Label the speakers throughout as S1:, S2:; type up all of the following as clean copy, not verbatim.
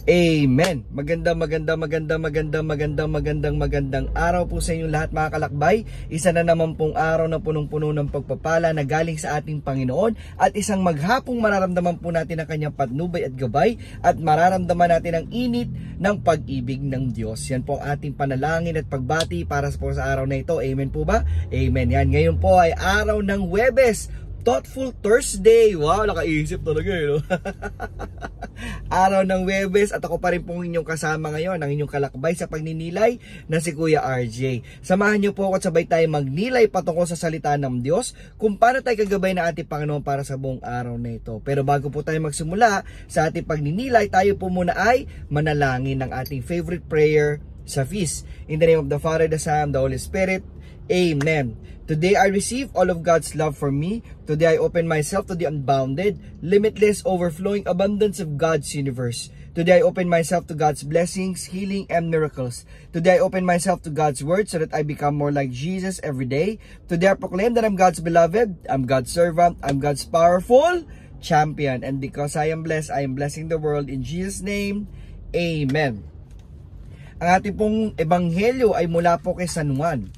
S1: Amen. Magandang araw po sa inyong lahat mga kalakbay. Isa na naman pong araw na punong-puno ng pagpapala na galing sa ating Panginoon at isang maghapong mararamdaman po natin ang kanyang patnubay at gabay at mararamdaman natin ang init ng pag-ibig ng Diyos. Yan po ang ating panalangin at pagbati para po sa araw na ito. Amen po ba? Amen. Yan. Ngayon po ay araw ng Huwebes. Thoughtful Thursday. Wow, nakaisip talaga no? Araw ng Huwebes at ako pa rin pong inyong kasama ngayon, ang inyong kalakbay sa pagninilay na si Kuya RJ. Samahan niyo po ako at sabay tayo magnilay patungkol sa salita ng Diyos kung paano tayo kagabay ng ating Panginoon para sa buong araw na ito. Pero bago po tayo magsimula sa ating pagninilay, tayo po muna ay manalangin ng ating favorite prayer sa feast. In the name of the Father, the Son, the Holy Spirit. Amen. Today I receive all of God's love for me. Today I open myself to the unbounded, limitless, overflowing abundance of God's universe. Today I open myself to God's blessings, healing, and miracles. Today I open myself to God's word so that I become more like Jesus every day. Today I proclaim that I'm God's beloved, I'm God's servant, I'm God's powerful champion. And because I am blessed, I am blessing the world. In Jesus' name, Amen. Ang ating pong ebanghelyo ay mula po kay San Juan.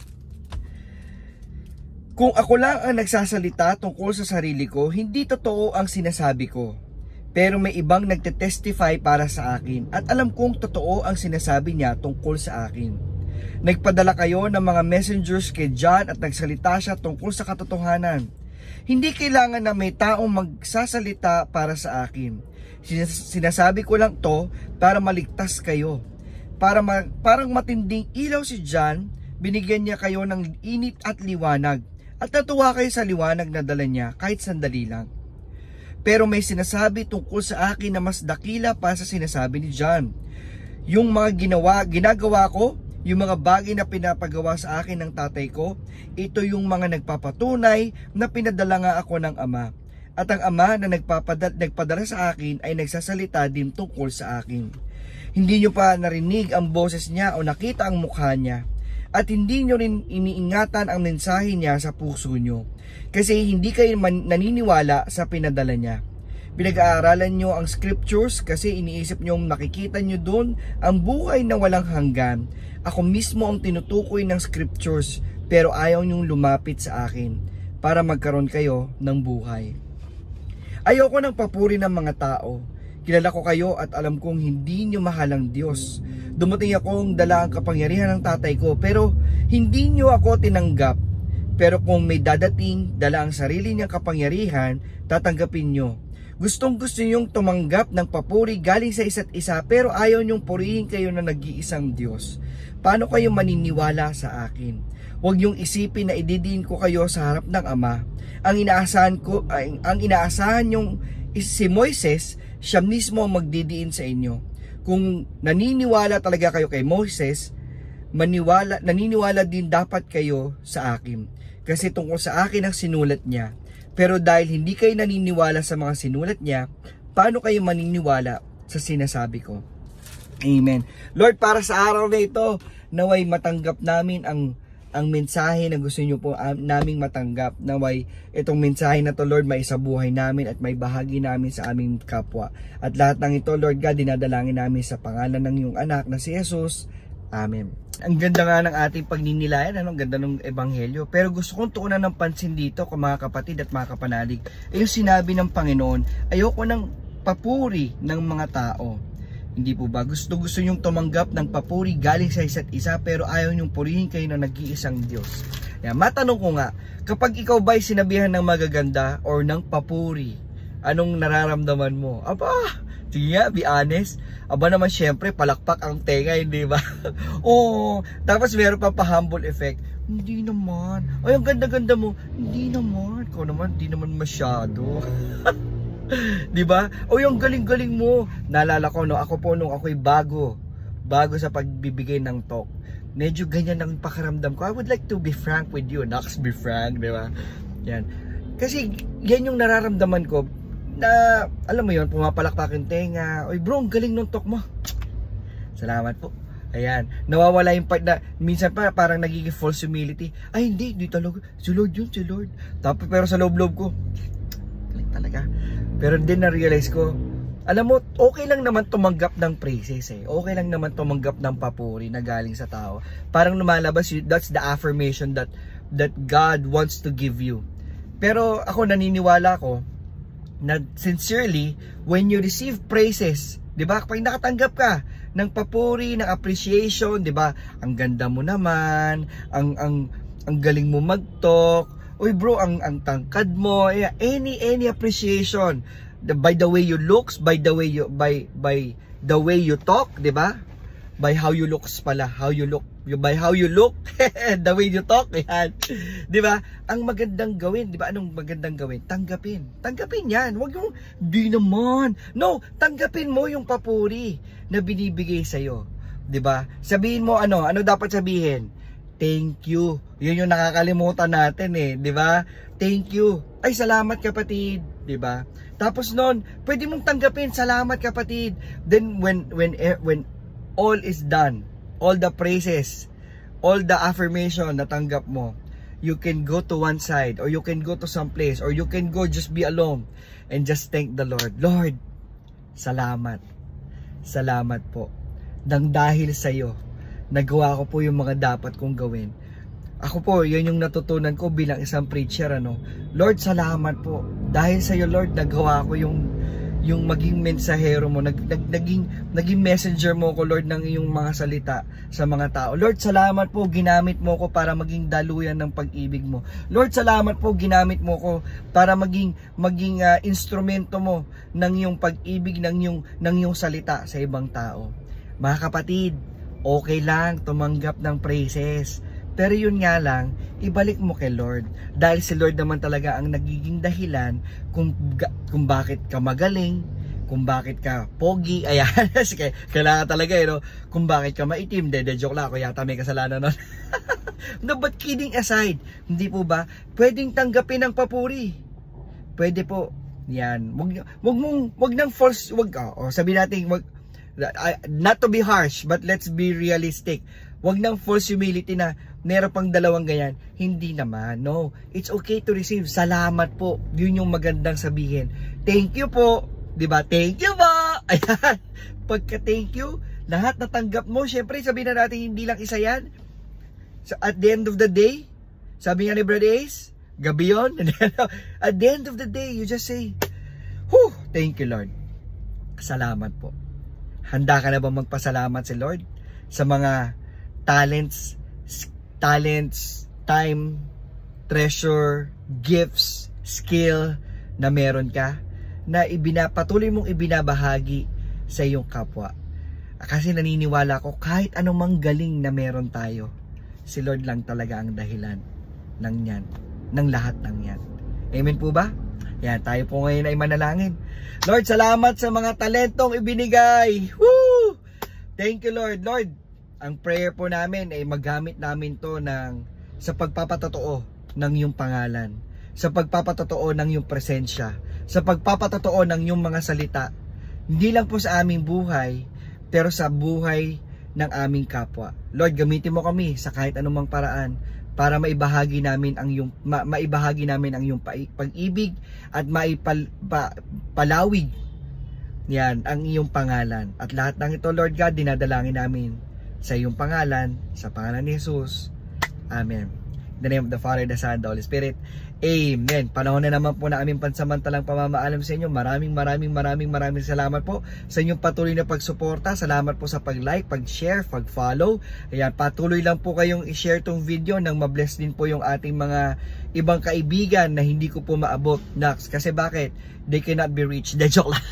S1: Kung ako lang ang nagsasalita tungkol sa sarili ko, hindi totoo ang sinasabi ko. Pero may ibang nagtetestify para sa akin at alam kong totoo ang sinasabi niya tungkol sa akin. Nagpadala kayo ng mga messengers kay John at nagsalita siya tungkol sa katotohanan. Hindi kailangan na may taong magsasalita para sa akin. Sinasabi ko lang to para maligtas kayo. Parang matinding ilaw si John, binigyan niya kayo ng init at liwanag. At natuwa kayo sa liwanag na dala niya kahit sandali lang. Pero may sinasabi tungkol sa akin na mas dakila pa sa sinasabi ni John. Yung mga ginagawa ko, yung mga bagay na pinapagawa sa akin ng tatay ko, ito yung mga nagpapatunay na pinadala nga ako ng Ama. At ang Ama na nagpadala sa akin ay nagsasalita din tungkol sa akin. Hindi nyo pa narinig ang boses niya o nakita ang mukha niya. At hindi nyo rin iniingatan ang mensahe niya sa puso nyo. Kasi hindi kayo naniniwala sa pinadala niya. Pinag-aaralan nyo ang scriptures kasi iniisip nyo makikita nyo dun ang buhay na walang hanggan. Ako mismo ang tinutukoy ng scriptures pero ayaw nyong lumapit sa akin para magkaroon kayo ng buhay. Ayoko ng papuri ng mga tao. Kilala ko kayo at alam kong hindi nyo mahal ang Diyos. Dumating akong dala ang kapangyarihan ng tatay ko pero hindi nyo ako tinanggap. Pero kung may dadating, dala ang sarili niyang kapangyarihan, tatanggapin nyo. Gustong gusto nyong tumanggap ng papuri galing sa isa't isa pero ayaw nyong purihin kayo na nag-iisang Diyos. Paano kayo maniniwala sa akin? Huwag nyong isipin na ididiin ko kayo sa harap ng Ama. Ang inaasahan nyong si Moises, siya mismo ang magdidiin sa inyo. Kung naniniwala talaga kayo kay Moses, naniniwala din dapat kayo sa akin. Kasi tungkol sa akin ang sinulat niya. Pero dahil hindi kayo naniniwala sa mga sinulat niya, paano kayo maniniwala sa sinasabi ko? Amen. Lord, para sa araw na ito, naway matanggap namin ang mensahe na gusto nyo po naming matanggap. Naway itong mensahe na to, Lord, may isabuhay namin at may bahagi namin sa aming kapwa. At lahat ng ito, Lord God, dinadalangin namin sa pangalan ng iyong anak na si Jesus. Amen. Ang ganda nga ng ating pagninilayan, ang ganda ng ebanghelyo. Pero gusto kong tuunan ng pansin dito kung mga kapatid at mga kapanalig. Yung sinabi ng Panginoon, ayoko ng papuri ng mga tao. Hindi po ba? Gusto nyong tumanggap ng papuri galing sa isa't isa pero ayaw nyong purihin kayo na nag-iisang Diyos. Yan, matanong ko nga, kapag ikaw ba'y sinabihan ng magaganda or ng papuri, anong nararamdaman mo? Aba, sige nga, be honest. Aba naman syempre, palakpak ang tenga, hindi ba? Oo, tapos meron pa-humble effect. Hindi naman. Ay, ang ganda-ganda mo. Hindi naman. Ikaw naman, hindi naman masyado. Diba? O yung galing-galing mo. Naalala ko, no, ako po nung ako'y bago sa pagbibigay ng talk, medyo ganyan ang pakaramdam ko. I would like to be frank with you. Nox, be frank, diba? Yan. Kasi yan yung nararamdaman ko na, alam mo yun, pumapalakpak yung tenga. Oy bro, ang galing ng talk mo. Salamat po. Ayan, nawawala yung part na minsan pa parang nagiging false humility. Ay hindi talaga. Si Lord yun, si Lord. Tapos pero sa loob-loob ko, galing talaga. Pero din na-realize ko, Alam mo, okay lang naman tumanggap ng praises eh. Okay lang naman tumanggap ng papuri na galing sa tao. Parang lumalabas, that's the affirmation that God wants to give you. Pero ako naniniwala ko na sincerely, when you receive praises, 'di ba? Kapag nakatanggap ka ng papuri, ng appreciation, 'di ba? Ang ganda mo naman, ang galing mo mag-talk. Uy bro, ang tangkad mo, any appreciation. By the way you looks, by the way you talk, 'di ba? By how you looks pala, by how you look, the way you talk, yan. 'Di ba? Ang magandang gawin, 'di ba? Anong magandang gawin? Tanggapin. Tanggapin 'yan. Huwag yung di naman. No, tanggapin mo yung papuri na binibigay sa iyo, 'di ba? Sabihin mo ano dapat sabihin? Thank you. 'Yun yung nakakalimutan natin eh, 'di ba? Thank you. Ay, salamat kapatid, 'di ba? Tapos noon, pwede mong tanggapin, salamat kapatid. Then when all is done, all the praises, all the affirmation na tanggap mo, you can go to one side, or you can go to some place, or you can go just be alone and just thank the Lord. Lord, salamat. Salamat po. Nang dahil sa iyo, nagawa ko po yung mga dapat kong gawin. Ako po, yun yung natutunan ko bilang isang preacher, ano. Lord, salamat po. Dahil sa iyo, Lord, nagawa ko yung maging mensahero mo, naging messenger mo ko, Lord, ng iyong mga salita sa mga tao. Lord, salamat po, ginamit mo ko para maging daluyan ng pag-ibig mo. Lord, salamat po, ginamit mo ko para maging instrumento mo ng iyong pag-ibig, ng iyong salita sa ibang tao. Mga kapatid, okay lang tumanggap ng praises. Pero yun nga lang, ibalik mo kay Lord. Dahil si Lord naman talaga ang nagiging dahilan kung bakit ka magaling, kung bakit ka pogi, ayan, kailangan talaga no? Kung bakit ka maitim, joke lang ako, yata may kasalanan nun. No, but kidding aside, hindi po ba, pwedeng tanggapin ang papuri. Pwede po, yan, wag nang false, sabihin natin, not to be harsh, but let's be realistic. Wag nang false humility na meron pang dalawang ganyan. Hindi naman, no. It's okay to receive. Salamat po. Yun yung magandang sabihin. Thank you po. 'Di ba? Thank you po. Ayan. Pagka thank you, lahat natanggap mo. Syempre, sabihin na natin hindi lang isa yan. So, at the end of the day, sabi nga ni Brother Ace, gabi yun. At the end of the day, you just say, whew, thank you Lord. Salamat po. Handa ka na ba magpasalamat si Lord sa mga talents, time, treasure, gifts, skill na meron ka, na patuloy mong ibinabahagi sa iyong kapwa? Kasi naniniwala ko, kahit anumang galing na meron tayo, si Lord lang talaga ang dahilan ng lahat ng yan. Amen po ba? Yan, tayo po ngayon ay manalangin. Lord, salamat sa mga talentong ibinigay. Woo! Thank you Lord. Lord, ang prayer po namin ay magamit namin to sa pagpapatotoo ng iyong pangalan, sa pagpapatotoo ng iyong presensya, sa pagpapatotoo ng iyong mga salita, hindi lang po sa aming buhay, pero sa buhay ng aming kapwa. Lord, gamitin mo kami sa kahit anumang paraan para maibahagi namin ang iyong pag-ibig at maipalawig yan ang iyong pangalan. At lahat ng ito, Lord God, dinadalangin namin sa iyong pangalan, sa pangalan ni Jesus. Amen. In the name of the Father, the Son, the Holy Spirit. Amen. Panahon na naman po na aming pansamantalang pamamaalam sa inyo. Maraming salamat po sa inyong patuloy na pagsuporta. Salamat po sa pag-like, pag-share, pag-follow. Ayan, patuloy lang po kayong i-share tong video nang mabless din po yung ating mga ibang kaibigan na hindi ko po maabot. Next. Kasi bakit? They cannot be reached. De joke lang.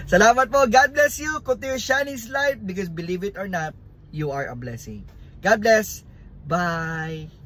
S1: Salamat po. God bless you. Continue shining light because believe it or not, you are a blessing. God bless. Bye.